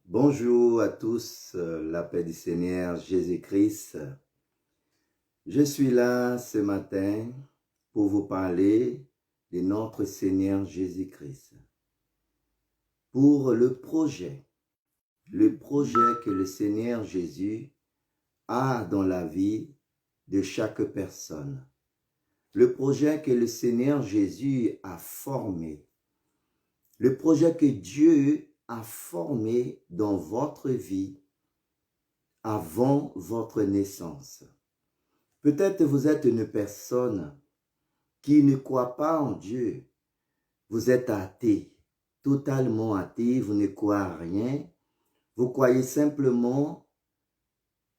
Bonjour à tous, la paix du Seigneur Jésus-Christ. Je suis là ce matin pour vous parler de notre Seigneur Jésus-Christ. Pour le projet que le Seigneur Jésus a dans la vie de chaque personne. Le projet que le Seigneur Jésus a formé. Le projet que Dieu a formé dans votre vie avant votre naissance. Peut-être vous êtes une personne qui ne croit pas en Dieu. Vous êtes athée, totalement athée, vous ne croyez à rien. Vous croyez simplement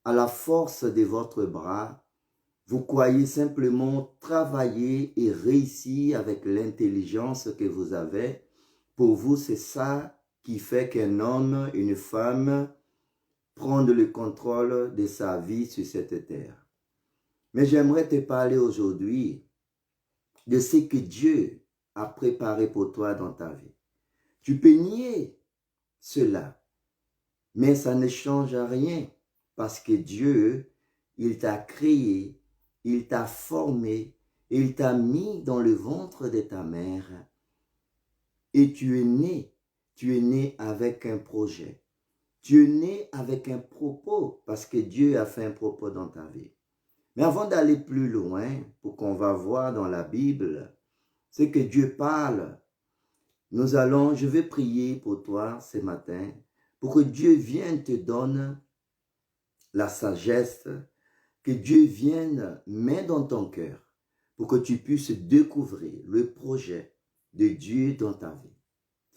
à la force de votre bras. Vous croyez simplement travailler et réussir avec l'intelligence que vous avez. Pour vous, c'est ça qui fait qu'un homme, une femme, prennent le contrôle de sa vie sur cette terre. Mais j'aimerais te parler aujourd'hui de ce que Dieu a préparé pour toi dans ta vie. Tu peux nier cela, mais ça ne change rien parce que Dieu, il t'a créé, il t'a formé, il t'a mis dans le ventre de ta mère et tu es né avec un projet. Tu es né avec un propos parce que Dieu a fait un propos dans ta vie. Mais avant d'aller plus loin, pour qu'on va voir dans la Bible, c'est que Dieu parle. Je vais prier pour toi ce matin, pour que Dieu vienne te donner la sagesse, que Dieu vienne mettre dans ton cœur, pour que tu puisses découvrir le projet de Dieu dans ta vie.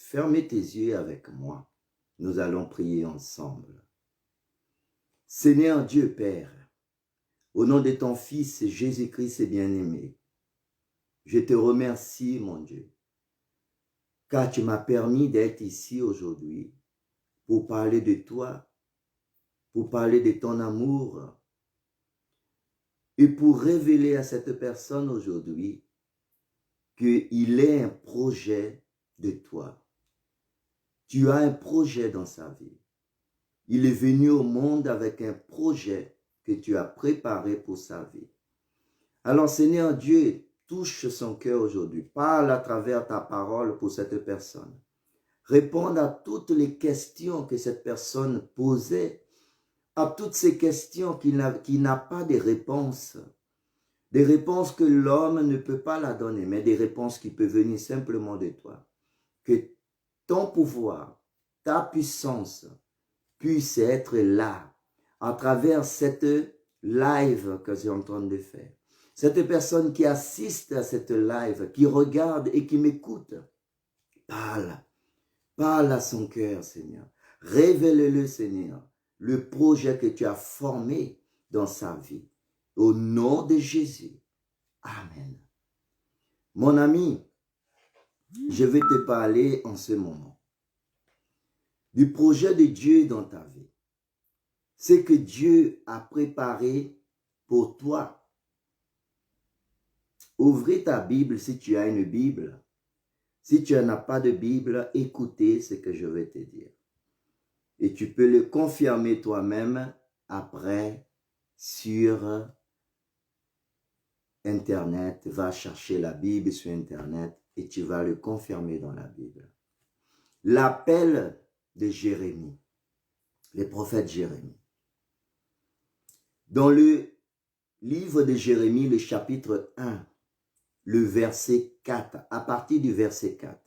Fermez tes yeux avec moi. Nous allons prier ensemble. Seigneur Dieu Père, au nom de ton Fils Jésus-Christ bien-aimé, je te remercie, mon Dieu, car tu m'as permis d'être ici aujourd'hui pour parler de toi, pour parler de ton amour et pour révéler à cette personne aujourd'hui qu'il est un projet de toi. Tu as un projet dans sa vie. Il est venu au monde avec un projet que tu as préparé pour sa vie. Alors Seigneur Dieu, touche son cœur aujourd'hui. Parle à travers ta parole pour cette personne. Réponds à toutes les questions que cette personne posait, à toutes ces questions qui n'a pas de réponses. Des réponses que l'homme ne peut pas la donner, mais des réponses qui peuvent venir simplement de toi. Que ton pouvoir, ta puissance puisse être là, à travers cette live que je suis en train de faire. Cette personne qui assiste à cette live, qui regarde et qui m'écoute, parle à son cœur, Seigneur. Révèle-le, Seigneur, le projet que tu as formé dans sa vie. Au nom de Jésus. Amen. Mon ami, je vais te parler en ce moment du projet de Dieu dans ta vie. C'est que Dieu a préparé pour toi. Ouvrez ta Bible si tu as une Bible. Si tu n'as pas de Bible, écoutez ce que je vais te dire. Et tu peux le confirmer toi-même après sur Internet. Va chercher la Bible sur Internet et tu vas le confirmer dans la Bible. L'appel de Jérémie, le prophète Jérémie. Dans le livre de Jérémie, le chapitre 1, le verset 4, à partir du verset 4,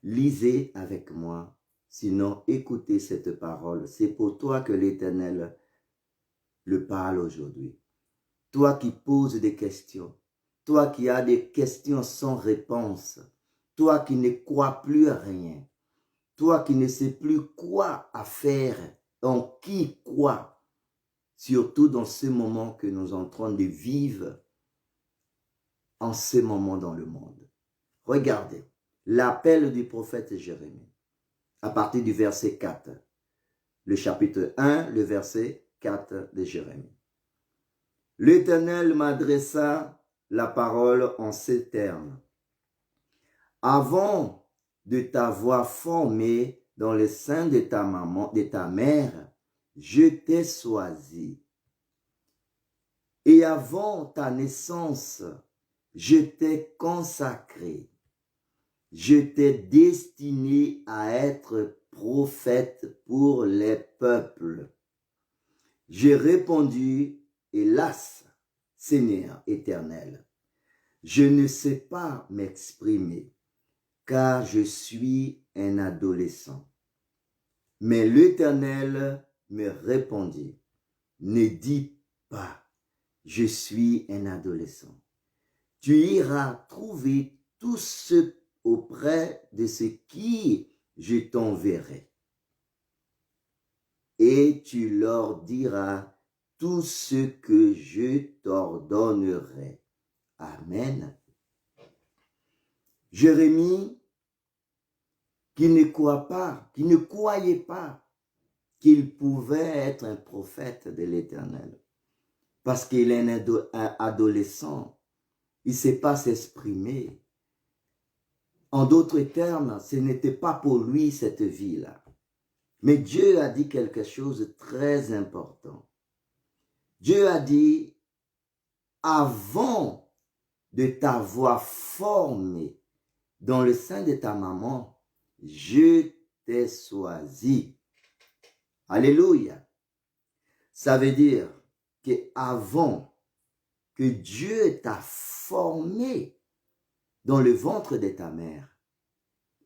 lisez avec moi, sinon écoutez cette parole. C'est pour toi que l'Éternel le parle aujourd'hui. Toi qui poses des questions, toi qui as des questions sans réponse, toi qui ne crois plus à rien, toi qui ne sais plus quoi à faire, en qui croit, surtout dans ce moment que nous sommes en train de vivre en ce moment dans le monde. Regardez, l'appel du prophète Jérémie, à partir du verset 4, le chapitre 1, le verset 4 de Jérémie. L'Éternel m'adressa la parole en ces termes. Avant de t'avoir formé dans le sein de ta maman, de ta mère, je t'ai choisi. Et avant ta naissance, je t'ai consacré. Je t'ai destiné à être prophète pour les peuples. J'ai répondu, hélas, Seigneur éternel, je ne sais pas m'exprimer, car je suis un adolescent. Mais l'Éternel me répondit, ne dis pas, je suis un adolescent. Tu iras trouver tous ceux auprès de ce qui je t'enverrai. Et tu leur diras tout ce que je t'ordonnerai. Amen. Jérémie, qui ne croyait pas qu'il pouvait être un prophète de l'Éternel, parce qu'il est un adolescent, il ne sait pas s'exprimer. En d'autres termes, ce n'était pas pour lui cette vie-là. Mais Dieu a dit quelque chose de très important. Dieu a dit, avant de t'avoir formé dans le sein de ta maman, je t'ai choisi. Alléluia. Ça veut dire qu'avant que Dieu t'a formé dans le ventre de ta mère,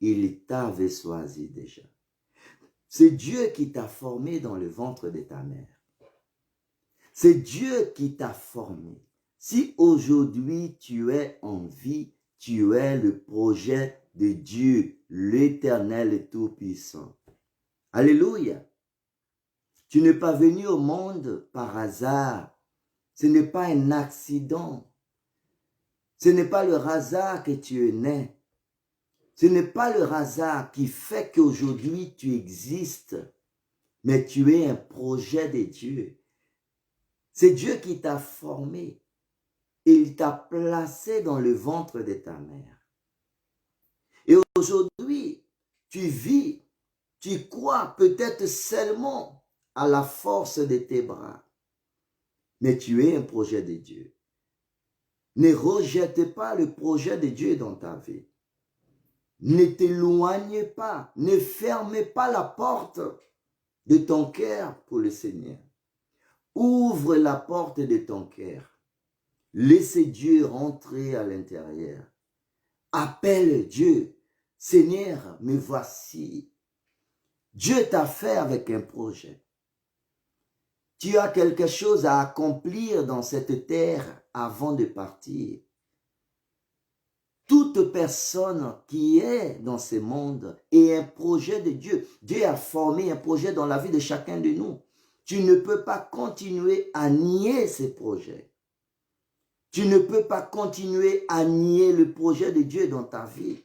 il t'avait choisi déjà. C'est Dieu qui t'a formé dans le ventre de ta mère. C'est Dieu qui t'a formé. Si aujourd'hui tu es en vie, tu es le projet de Dieu, l'Éternel et Tout-Puissant. Alléluia. Tu n'es pas venu au monde par hasard. Ce n'est pas un accident. Ce n'est pas le hasard que tu es né. Ce n'est pas le hasard qui fait qu'aujourd'hui tu existes, mais tu es un projet de Dieu. C'est Dieu qui t'a formé et il t'a placé dans le ventre de ta mère. Et aujourd'hui, tu vis, tu crois peut-être seulement à la force de tes bras, mais tu es un projet de Dieu. Ne rejette pas le projet de Dieu dans ta vie. Ne t'éloigne pas, ne ferme pas la porte de ton cœur pour le Seigneur. Ouvre la porte de ton cœur. Laissez Dieu rentrer à l'intérieur. Appelle Dieu. Seigneur, me voici. Dieu t'a fait avec un projet. Tu as quelque chose à accomplir dans cette terre avant de partir. Toute personne qui est dans ce monde est un projet de Dieu. Dieu a formé un projet dans la vie de chacun de nous. Tu ne peux pas continuer à nier ces projets. Tu ne peux pas continuer à nier le projet de Dieu dans ta vie.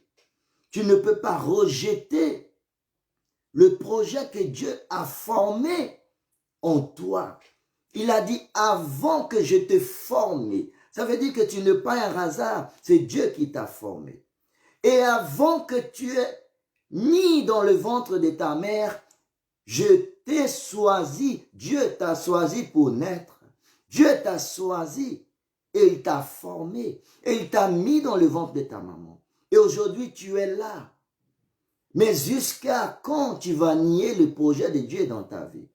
Tu ne peux pas rejeter le projet que Dieu a formé en toi. Il a dit avant que je te forme. Ça veut dire que tu n'es pas un hasard, c'est Dieu qui t'a formé. Et avant que tu aies mis dans le ventre de ta mère, je t'ai choisi, Dieu t'a choisi pour naître. Dieu t'a choisi et il t'a formé et il t'a mis dans le ventre de ta maman. Et aujourd'hui, tu es là. Mais jusqu'à quand tu vas nier le projet de Dieu dans ta vie?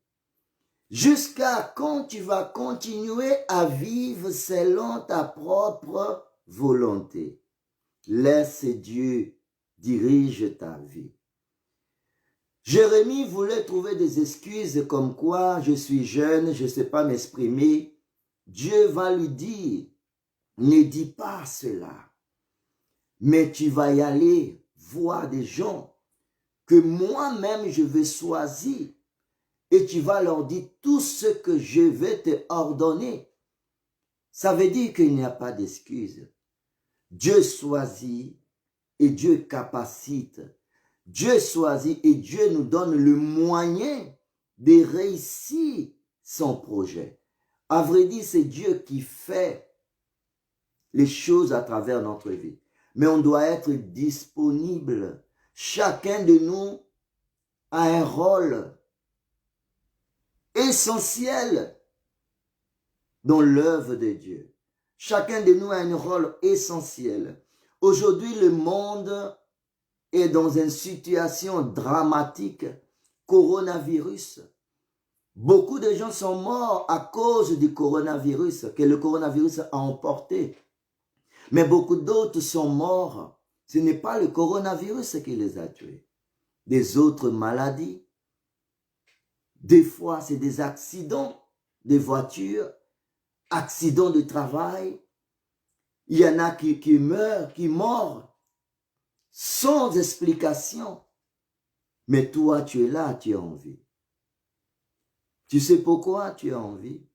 Jusqu'à quand tu vas continuer à vivre selon ta propre volonté? Laisse Dieu diriger ta vie. Jérémie voulait trouver des excuses comme quoi je suis jeune, je ne sais pas m'exprimer. Dieu va lui dire, ne dis pas cela, mais tu vas y aller voir des gens que moi-même je vais choisir. Et tu vas leur dire tout ce que je vais te ordonner. Ça veut dire qu'il n'y a pas d'excuse. Dieu choisit et Dieu capacite. Dieu choisit et Dieu nous donne le moyen de réussir son projet. À vrai dire, c'est Dieu qui fait les choses à travers notre vie. Mais on doit être disponible. Chacun de nous a un rôle essentiel dans l'œuvre de Dieu. Chacun de nous a un rôle essentiel. Aujourd'hui, le monde est dans une situation dramatique, coronavirus. Beaucoup de gens sont morts à cause du coronavirus, que le coronavirus a emporté. Mais beaucoup d'autres sont morts. Ce n'est pas le coronavirus qui les a tués. Des autres maladies. Des fois, c'est des accidents de voiture, accidents de travail. Il y en a qui meurent, qui meurent sans explication. Mais toi, tu es là, tu as envie. Tu sais pourquoi tu as envie?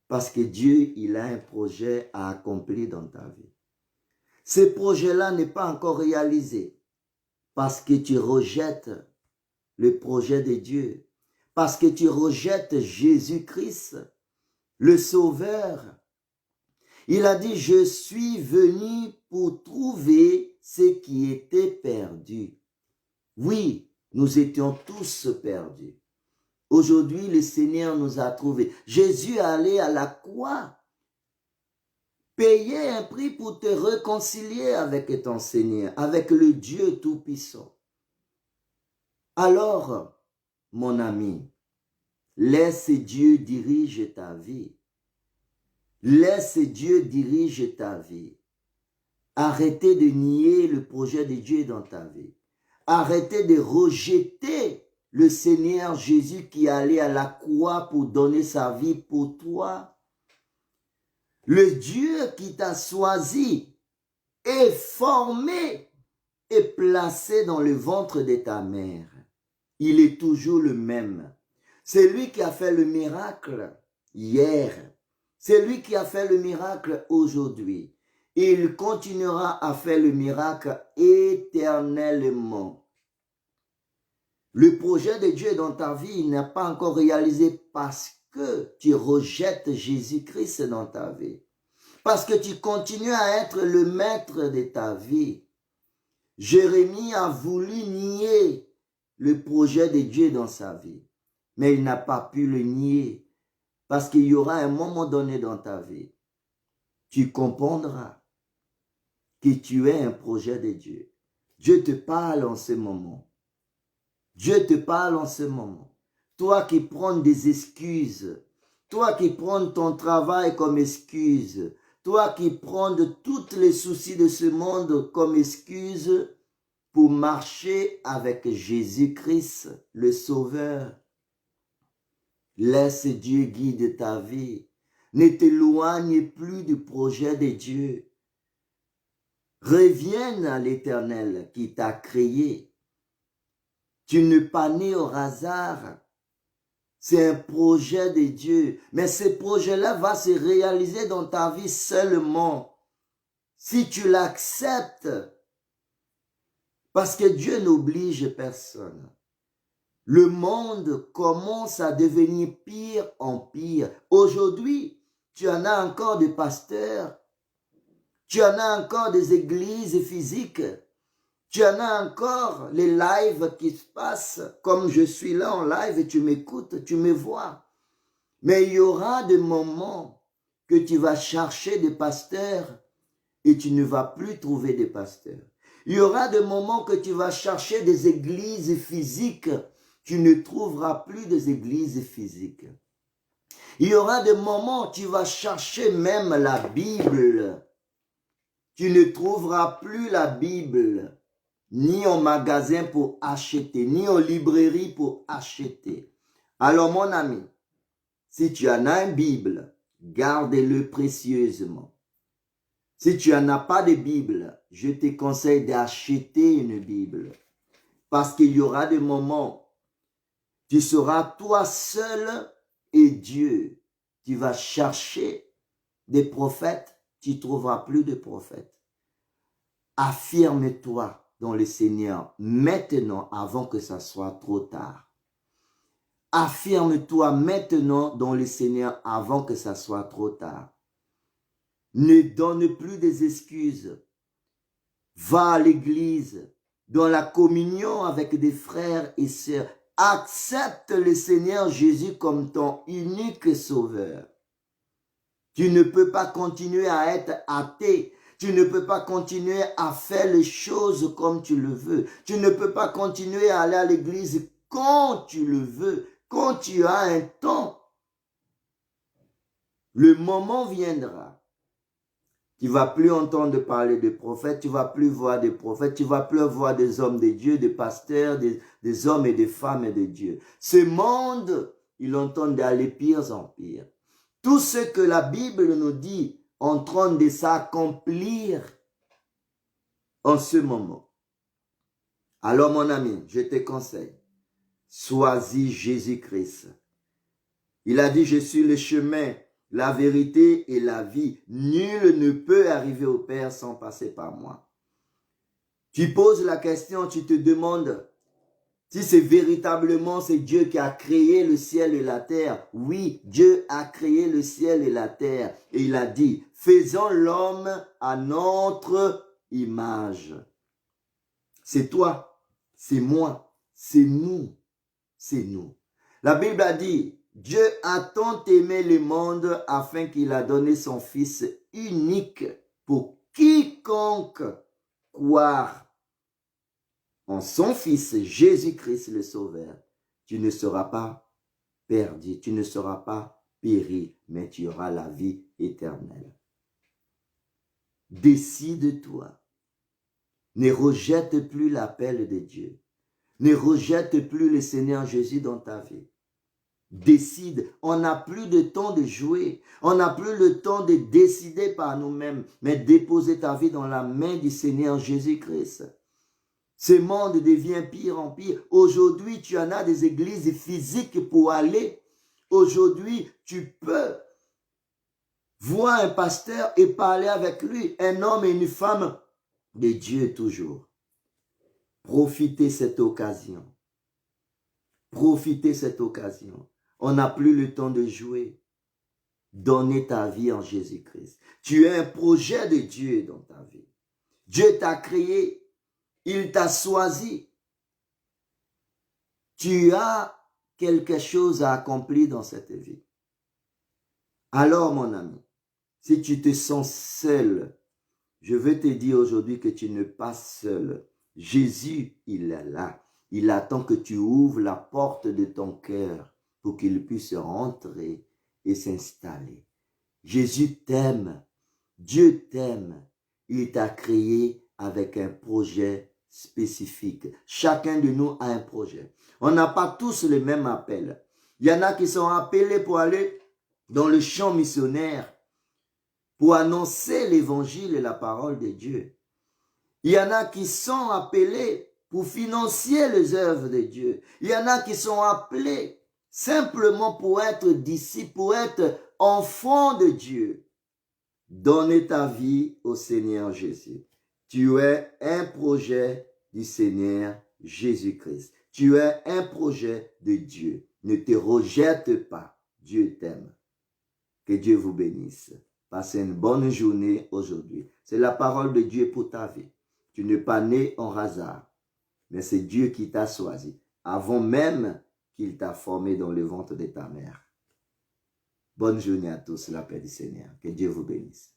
Parce que Dieu, il a un projet à accomplir dans ta vie. Ce projet-là n'est pas encore réalisé parce que tu rejettes le projet de Dieu, parce que tu rejettes Jésus-Christ, le Sauveur. Il a dit, je suis venu pour trouver ce qui était perdu. Oui, nous étions tous perdus. Aujourd'hui, le Seigneur nous a trouvés. Jésus est allé à la croix, payer un prix pour te réconcilier avec ton Seigneur, avec le Dieu Tout-Puissant. Alors, mon ami, laisse Dieu diriger ta vie. Laisse Dieu diriger ta vie. Arrêtez de nier le projet de Dieu dans ta vie. Arrêtez de rejeter le Seigneur Jésus qui est allé à la croix pour donner sa vie pour toi. Le Dieu qui t'a choisi et formé et placé dans le ventre de ta mère. Il est toujours le même. C'est lui qui a fait le miracle hier. C'est lui qui a fait le miracle aujourd'hui. Il continuera à faire le miracle éternellement. Le projet de Dieu dans ta vie n'est pas encore réalisé parce que tu rejettes Jésus-Christ dans ta vie. Parce que tu continues à être le maître de ta vie. Jérémie a voulu nier le projet de Dieu dans sa vie. Mais il n'a pas pu le nier. Parce qu'il y aura un moment donné dans ta vie. Tu comprendras que tu es un projet de Dieu. Dieu te parle en ce moment. Dieu te parle en ce moment. Toi qui prends des excuses, toi qui prends ton travail comme excuse, toi qui prends de tous les soucis de ce monde comme excuse pour marcher avec Jésus-Christ, le Sauveur. Laisse Dieu guider ta vie. Ne t'éloigne plus du projet de Dieu. Reviens à l'Éternel qui t'a créé. Tu n'es pas né au hasard. C'est un projet de Dieu. Mais ce projet-là va se réaliser dans ta vie seulement si tu l'acceptes. Parce que Dieu n'oblige personne. Le monde commence à devenir pire en pire. Aujourd'hui, tu en as encore des pasteurs. Tu en as encore des églises physiques. Tu en as encore les lives qui se passent, comme je suis là en live et tu m'écoutes, tu me vois. Mais il y aura des moments que tu vas chercher des pasteurs et tu ne vas plus trouver des pasteurs. Il y aura des moments que tu vas chercher des églises physiques, tu ne trouveras plus des églises physiques. Il y aura des moments où tu vas chercher même la Bible. Tu ne trouveras plus la Bible. Ni en magasin pour acheter, ni en librairie pour acheter. Alors mon ami, si tu en as une Bible, garde-le précieusement. Si tu n'en as pas de Bible, je te conseille d'acheter une Bible. Parce qu'il y aura des moments, tu seras toi seul et Dieu. Tu vas chercher des prophètes, tu ne trouveras plus de prophètes. Affirme-toi dans le Seigneur maintenant avant que ça soit trop tard. Affirme-toi maintenant dans le Seigneur avant que ça soit trop tard. Ne donne plus des excuses. Va à l'église. dans la communion avec des frères et sœurs. Accepte le Seigneur Jésus comme ton unique sauveur. Tu ne peux pas continuer à être athée. Tu ne peux pas continuer à faire les choses comme tu le veux. Tu ne peux pas continuer à aller à l'église quand tu le veux, quand tu as un temps. Le moment viendra. Tu ne vas plus entendre parler de prophètes, tu ne vas plus voir des prophètes, tu ne vas plus voir des hommes de Dieu, des pasteurs, des hommes et des femmes de Dieu. Ce monde, il entend d'aller pire en pire. Tout ce que la Bible nous dit en train de s'accomplir en ce moment. Alors mon ami, je te conseille, choisis Jésus-Christ. Il a dit, je suis le chemin, la vérité et la vie. Nul ne peut arriver au Père sans passer par moi. Tu poses la question, tu te demandes si c'est véritablement c'est Dieu qui a créé le ciel et la terre. Oui, Dieu a créé le ciel et la terre. Et il a dit, faisons l'homme à notre image. C'est toi, c'est moi, c'est nous, c'est nous. La Bible a dit, Dieu a tant aimé le monde afin qu'il a donné son Fils unique pour quiconque croire en son Fils Jésus-Christ le Sauveur. Tu ne seras pas perdu, tu ne seras pas péri, mais tu auras la vie éternelle. Décide-toi. Ne rejette plus l'appel de Dieu. Ne rejette plus le Seigneur Jésus dans ta vie. Décide. On n'a plus de temps de jouer. On n'a plus le temps de décider par nous-mêmes, mais déposer ta vie dans la main du Seigneur Jésus-Christ. Ce monde devient pire en pire. Aujourd'hui, tu en as des églises physiques pour aller. Aujourd'hui, tu peux voir un pasteur et parler avec lui, un homme et une femme de Dieu toujours. Profitez cette occasion. Profitez cette occasion. On n'a plus le temps de jouer. Donnez ta vie en Jésus-Christ. Tu as un projet de Dieu dans ta vie. Dieu t'a créé. Il t'a choisi. Tu as quelque chose à accomplir dans cette vie. Alors, mon ami, si tu te sens seul, je veux te dire aujourd'hui que tu n'es pas seul. Jésus, il est là. Il attend que tu ouvres la porte de ton cœur pour qu'il puisse rentrer et s'installer. Jésus t'aime. Dieu t'aime. Il t'a créé avec un projet spécifique. Chacun de nous a un projet. On n'a pas tous le même appel. Il y en a qui sont appelés pour aller dans le champ missionnaire, pour annoncer l'évangile et la parole de Dieu. Il y en a qui sont appelés pour financer les œuvres de Dieu. Il y en a qui sont appelés simplement pour être disciples, pour être enfants de Dieu. Donne ta vie au Seigneur Jésus. Tu es un projet du Seigneur Jésus-Christ. Tu es un projet de Dieu. Ne te rejette pas. Dieu t'aime. Que Dieu vous bénisse. Passez une bonne journée aujourd'hui. C'est la parole de Dieu pour ta vie. Tu n'es pas né en hasard, mais c'est Dieu qui t'a choisi, avant même qu'il t'a formé dans le ventre de ta mère. Bonne journée à tous, la paix du Seigneur. Que Dieu vous bénisse.